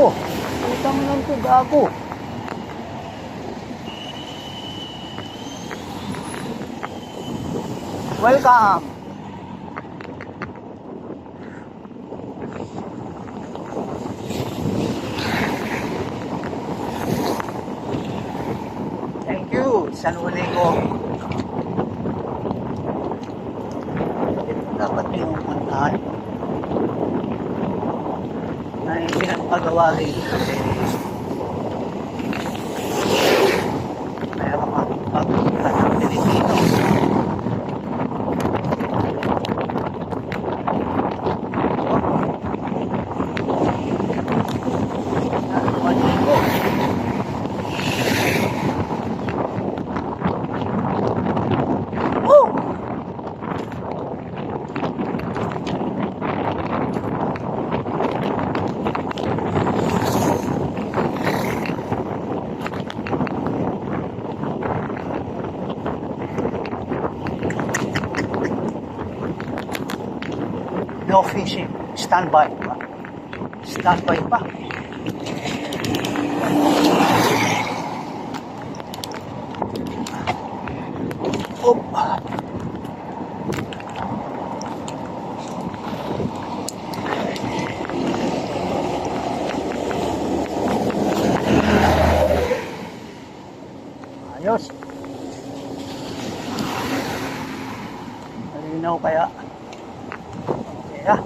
gago. Putang lang to, gago. Welcome. Thank you, San Juanico. Ito dapat yung puntahan na yung pinagpagawa rin kasi mayroon kang pagpunta ng Pilipino. San Juanico. No fishing. Standby pa. Standby pa. Oh. Ayos. Malinaw kaya. Yeah.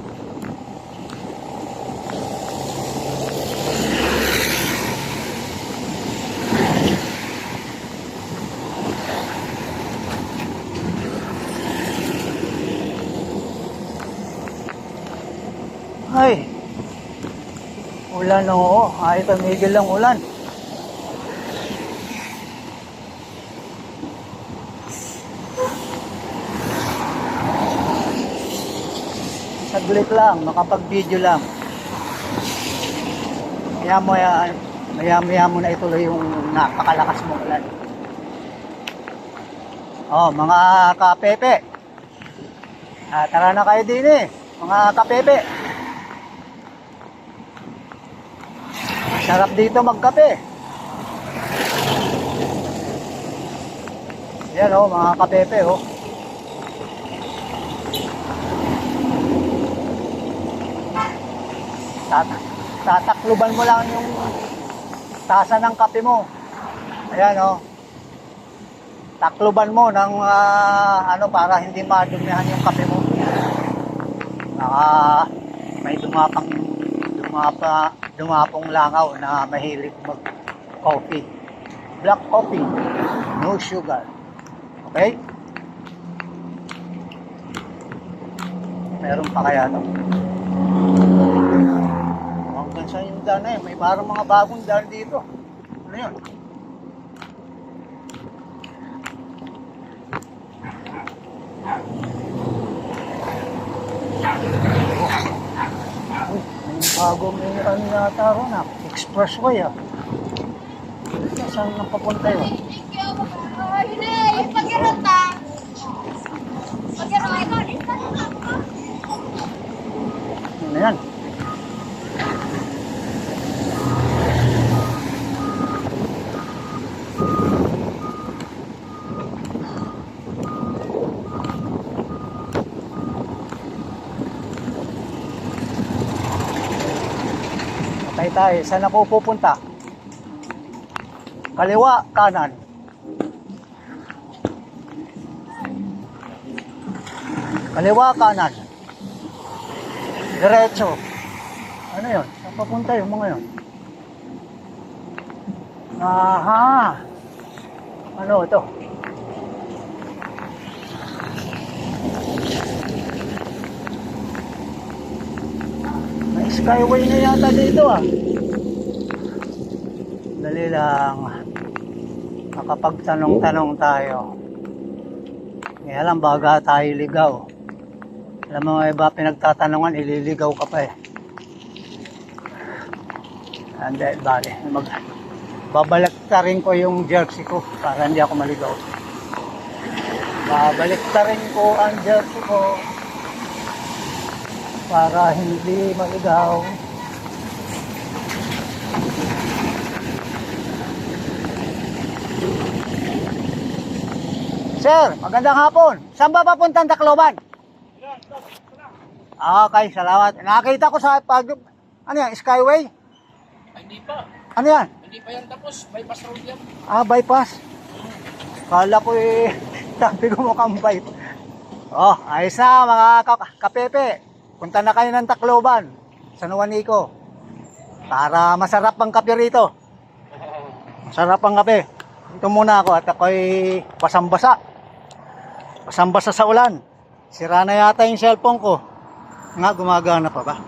Ay, ulan oo. Ay, tumigil lang ulan. Saglit lang, makapag-video lang. Maya mo na ituloy yung napakalakas mong ulan. Oh, mga kapepe. Tara na kayo din eh, mga kapepe. Sarap dito magkape. Yan oh, mga kapepe oh. Tatakluban mo lang yung tasa ng kape mo. Ayan oh. Takluban mo ng para hindi madumihan yung kape mo. May dumapong langaw na mahilig mag-coffee. Black coffee, no sugar. Okay? Meron pa kaya ito? Hanggang saan yung daan na yun? May parang mga bagong daan dito. Ano yun? Bagong ano yata ron expressway Saan nang papunta yun? Hindi, yung pag-irot na. Pag-irot ito. Ano yan? Tayo, saan ako pupunta? Kaliwa, kanan. Kaliwa, kanan. Diretso. Ano yun? Saan papunta yung mga yun? Aha! Ano ito? May skyway na yata dito Dali lang. Makapagtanong-tanong tayo. Kaya lang baga tayo ligaw. Alam mo iba pinagtatanungan, ililigaw ka pa Hindi, bale. Babalektarin ko yung jersey ko para hindi ako maligaw. Babalektarin ko ang jersey ko para hindi maligaw. Sir, magandang hapon. Saan ba papuntang Tacloban? Okay, salamat. Nakita ko sa ano yan, Skyway? Hindi pa. Ano yan? Hindi pa yan tapos. Bypass road yan. Bypass. Kala ko sabi ko mukhang bypass. Oh, ayos na mga kapepe. Punta na kayo ng Tacloban, San Juanico. Para masarap ang kape rito. Masarap ang kape. Ito muna ako at ako'y basang-basa. Basang-basa sa ulan. Sira na yata yung cellphone ko. Nga, gumagana pa ba?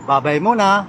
Babay muna.